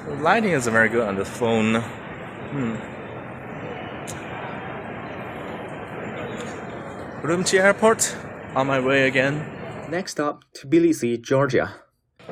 The lighting isn't very good on this phone. Urumqi Airport, on my way again. Next stop, Tbilisi, Georgia.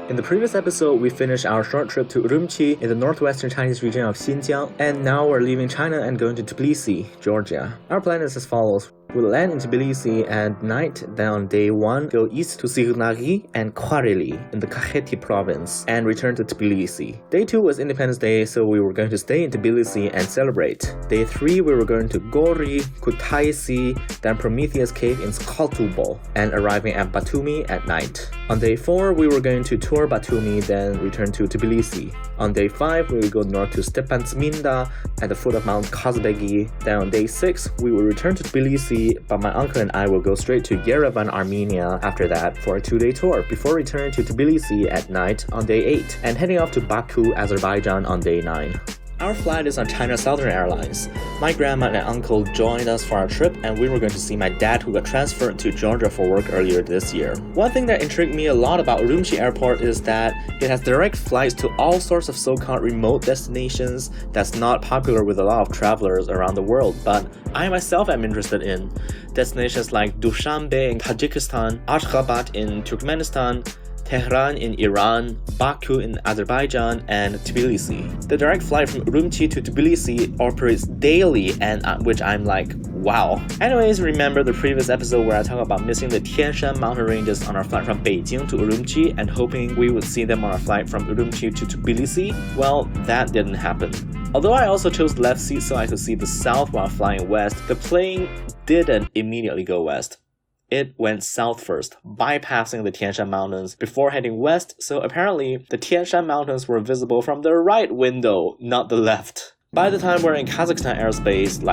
In the previous episode, we finished our short trip to Urumqi in the northwestern Chinese region of Xinjiang, and now we're leaving China and going to Tbilisi, Georgia. Our plan is as follows. We'll land in Tbilisi at night, then on day 1, go east to Sighnagi and Kwareli in the Kakheti province, and return to Tbilisi. Day 2 was Independence Day, so we were going to stay in Tbilisi and celebrate. Day 3, we were going to Gori, Kutaisi, then Prometheus Cave in Skotubo, and arriving at Batumi at night. On day 4, we were going to tour Batumi, then return to Tbilisi. On day 5, we will go north to Stepantsminda at the foot of Mount Kazbegi. Then on day 6, we will return to Tbilisi, but my uncle and I will go straight to Yerevan, Armenia after that for a 2-day tour, before returning to Tbilisi at night on day 8, and heading off to Baku, Azerbaijan on day 9. Our flight is on China Southern Airlines. My grandma and uncle joined us for our trip, and we were going to see my dad who got transferred to Georgia for work earlier this year. One thing that intrigued me a lot about Urumqi Airport is that it has direct flights to all sorts of so-called remote destinations that's not popular with a lot of travelers around the world, but I myself am interested in. Destinations like Dushanbe in Tajikistan, Ashgabat in Turkmenistan, Tehran in Iran, Baku in Azerbaijan, and Tbilisi. The direct flight from Urumqi to Tbilisi operates daily, and which I'm like, wow. Anyways, remember the previous episode where I talked about missing the Tian Shan mountain ranges on our flight from Beijing to Urumqi and hoping we would see them on our flight from Urumqi to Tbilisi? Well, that didn't happen. Although I also chose left seat so I could see the south while flying west, the plane didn't immediately go west. It went south first, bypassing the Tian Shan Mountains before heading west, so apparently the Tian Shan Mountains were visible from the right window, not the left. By the time we're in Kazakhstan airspace,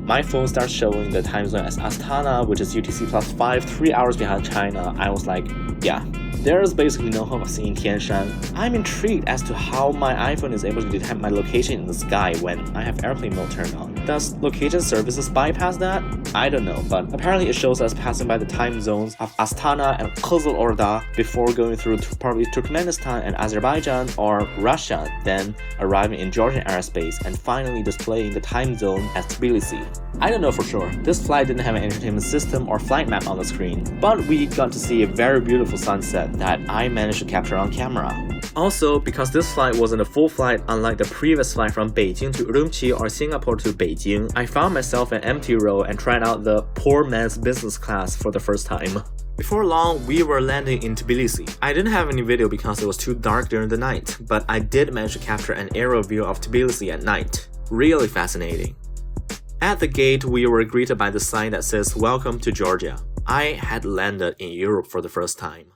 my phone starts showing the time zone as Astana, which is UTC plus 5, 3 hours behind China. I was like, yeah, there's basically no hope of seeing Tian Shan. I'm intrigued as to how my iPhone is able to detect my location in the sky when I have airplane mode turned on. Does location services bypass that? I don't know, but apparently it shows us passing by the time zones of Astana and Kızıl Orda before going through probably Turkmenistan and Azerbaijan or Russia, then arriving in Georgian airspace and finally displaying the time zone as Tbilisi. I don't know for sure. This flight didn't have an entertainment system or flight map on the screen, but we got to see a very beautiful sunset that I managed to capture on camera. Also, because this flight wasn't a full flight unlike the previous flight from Beijing to Urumqi or Singapore to Beijing, I found myself an empty row and tried out the poor man's business class for the first time. Before long, we were landing in Tbilisi. I didn't have any video because it was too dark during the night, but I did manage to capture an aerial view of Tbilisi at night. Really fascinating. At the gate, we were greeted by the sign that says, "Welcome to Georgia." I had landed in Europe for the first time.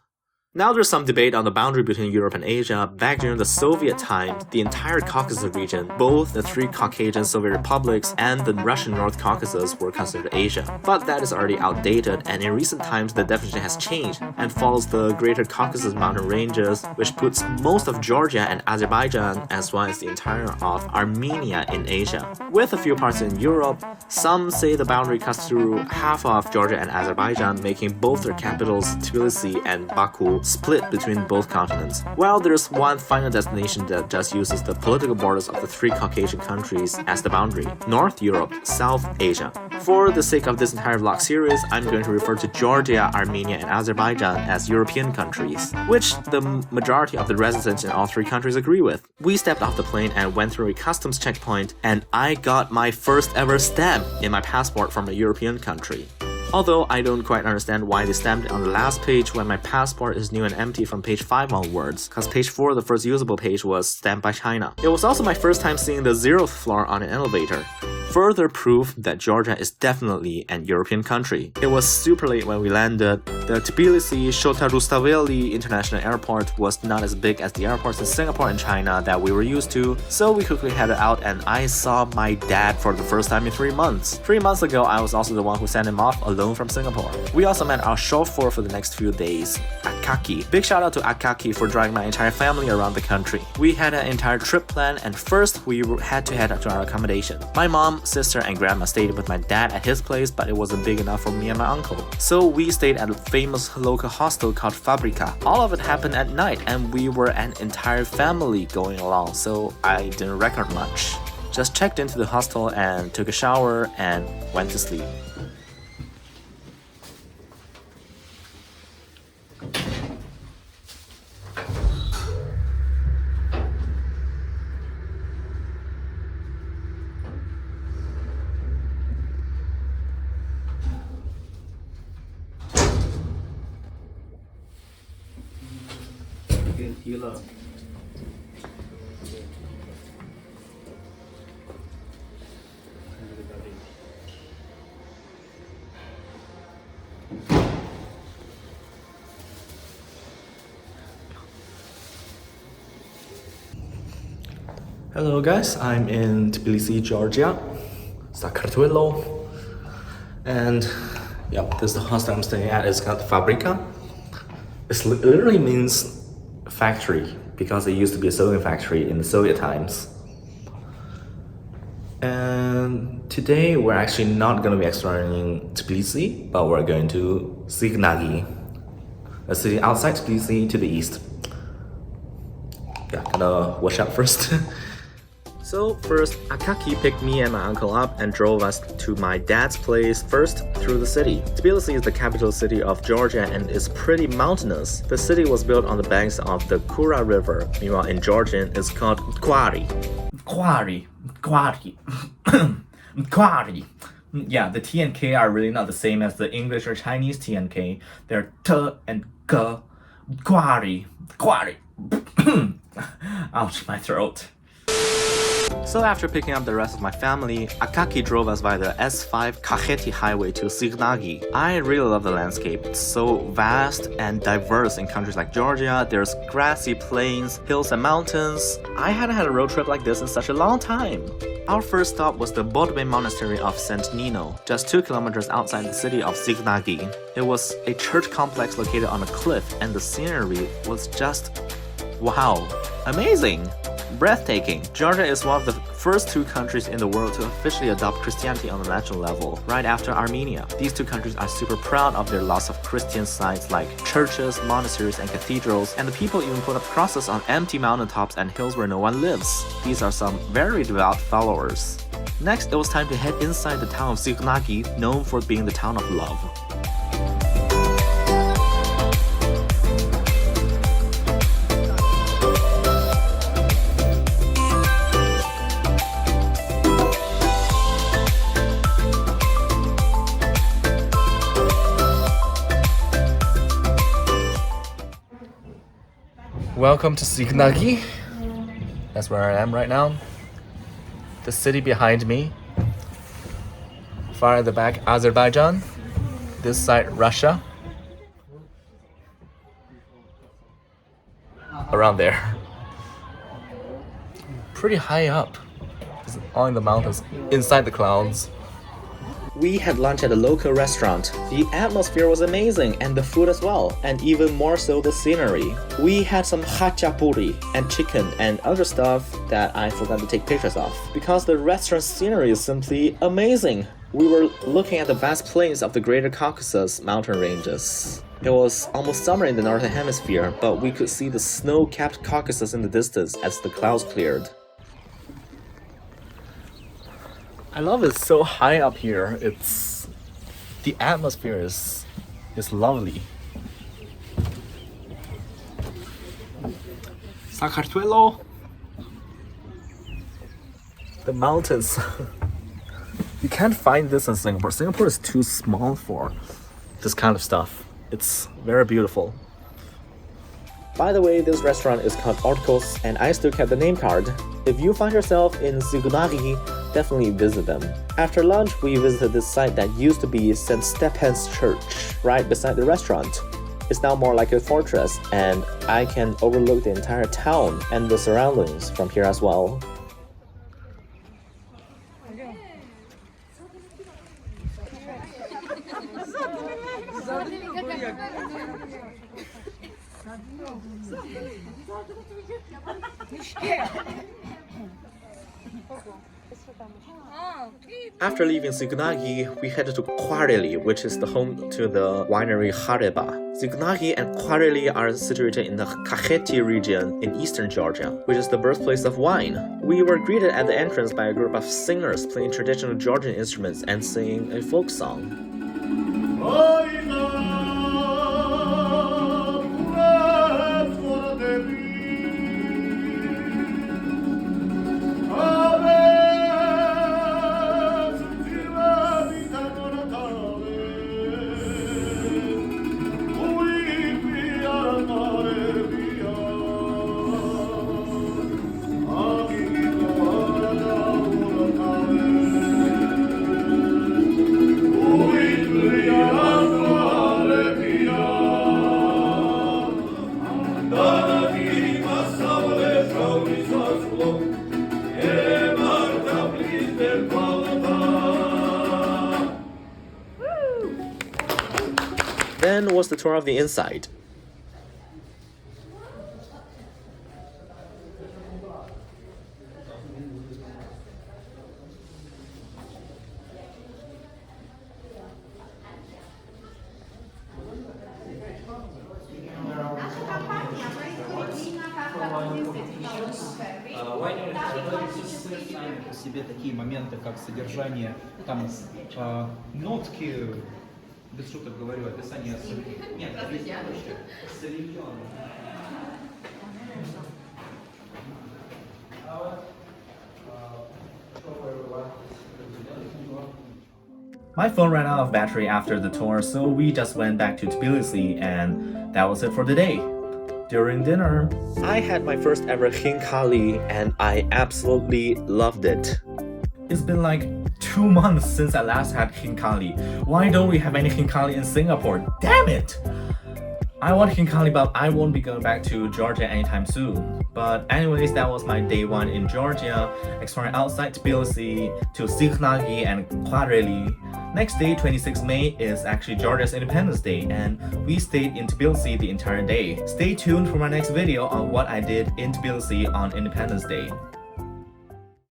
Now there's some debate on the boundary between Europe and Asia. Back during the Soviet times, the entire Caucasus region, both the 3 Caucasian Soviet republics and the Russian North Caucasus were considered Asia. But that is already outdated, and in recent times the definition has changed and follows the Greater Caucasus mountain ranges, which puts most of Georgia and Azerbaijan as well as the entire of Armenia in Asia. With a few parts in Europe, some say the boundary cuts through half of Georgia and Azerbaijan, making both their capitals, Tbilisi and Baku, split between both continents. While there's one final destination that just uses the political borders of the 3 Caucasian countries as the boundary: North Europe, South Asia. For the sake of this entire vlog series, I'm going to refer to Georgia, Armenia, and Azerbaijan as European countries, which the majority of the residents in all 3 countries agree with. We stepped off the plane and went through a customs checkpoint, and I got my first ever stamp in my passport from a European country. Although I don't quite understand why they stamped it on the last page when my passport is new and empty from page 5 onwards, cause page 4, the first usable page, was stamped by China. It was also my first time seeing the 0th floor on an elevator. Further proof that Georgia is definitely an European country. It was super late when we landed. The Tbilisi Shota Rustaveli International Airport was not as big as the airports in Singapore and China that we were used to, so we quickly headed out and I saw my dad for the first time in 3 months. 3 months ago, I was also the one who sent him off alone from Singapore. We also met our chauffeur for the next few days, Akaki. Big shout out to Akaki for driving my entire family around the country. We had an entire trip plan, and first we had to head to our accommodation. My mom mom, sister, and grandma stayed with my dad at his place, but it wasn't big enough for me and my uncle. So we stayed at a famous local hostel called Fabrica. All of it happened at night, and we were an entire family going along, so I didn't record much. Just checked into the hostel and took a shower and went to sleep. Hello guys, I'm in Tbilisi, Georgia, Sakartvelo, and this is the hostel I'm staying at. It's called Fabrica. It literally means factory because it used to be a sewing factory in the Soviet times. And today we're actually not going to be exploring Tbilisi, but we're going to Signagi, a city outside Tbilisi to the east. Gonna wash up first. So first, Akaki picked me and my uncle up and drove us to my dad's place first through the city. Tbilisi is the capital city of Georgia and is pretty mountainous. The city was built on the banks of the Kura River. Meanwhile, in Georgian, it's called Kwari. Kwari. Yeah, the T and K are really not the same as the English or Chinese T and K. They're T and K. Kwari. Ouch, my throat. So after picking up the rest of my family, Akaki drove us by the S5 Kakheti highway to Signagi. I really love the landscape. It's so vast and diverse in countries like Georgia. There's grassy plains, hills and mountains. I hadn't had a road trip like this in such a long time. Our first stop was the Bodbe Monastery of St. Nino, just 2 kilometers outside the city of Signagi. It was a church complex located on a cliff, and the scenery was just wow, amazing! Breathtaking. Georgia is one of the first 2 countries in the world to officially adopt Christianity on the national level, right after Armenia. These 2 countries are super proud of their lots of Christian sites like churches, monasteries, and cathedrals, and the people even put up crosses on empty mountaintops and hills where no one lives. These are some very devout followers. Next, it was time to head inside the town of Signagi, known for being the town of love. Welcome to Signagi. That's where I am right now. The city behind me. Far at the back, Azerbaijan. This side, Russia. Around there. Pretty high up. It's all in the mountains, inside the clouds. We had lunch at a local restaurant. The atmosphere was amazing, and the food as well, and even more so the scenery. We had some khachapuri and chicken and other stuff that I forgot to take pictures of, because the restaurant scenery is simply amazing. We were looking at the vast plains of the Greater Caucasus mountain ranges. It was almost summer in the northern hemisphere, but we could see the snow-capped Caucasus in the distance as the clouds cleared. I love it so high up here. The atmosphere is lovely. Sakartvelo. The mountains. You can't find this in Singapore. Singapore is too small for this kind of stuff. It's very beautiful. By the way, this restaurant is called Ortkos, and I still kept the name card. If you find yourself in Signagi, definitely visit them. After lunch, we visited this site that used to be St. Stephen's Church, right beside the restaurant. It's now more like a fortress, and I can overlook the entire town and the surroundings from here as well. After leaving Signagi, we headed to Kvareli, which is the home to the winery Hareba. Signagi and Kvareli are situated in the Kakheti region in eastern Georgia, which is the birthplace of wine. We were greeted at the entrance by a group of singers playing traditional Georgian instruments and singing a folk song. Then was the tour of the inside. По себе такие моменты, как содержание, там нотки, без шуток говорю, описание нет, савиньона. My phone ran out of battery after the tour, so we just went back to Tbilisi, and that was it for the day. During dinner, I had my first ever khinkali, and I absolutely loved it. It's been like 2 months since I last had khinkali. Why don't we have any khinkali in Singapore? Damn it! I want khinkali, but I won't be going back to Georgia anytime soon. But anyways, that was my day 1 in Georgia, exploring outside Tbilisi to Signagi and Kvareli. Next day, 26 May, is actually Georgia's Independence Day, and we stayed in Tbilisi the entire day. Stay tuned for my next video on what I did in Tbilisi on Independence Day.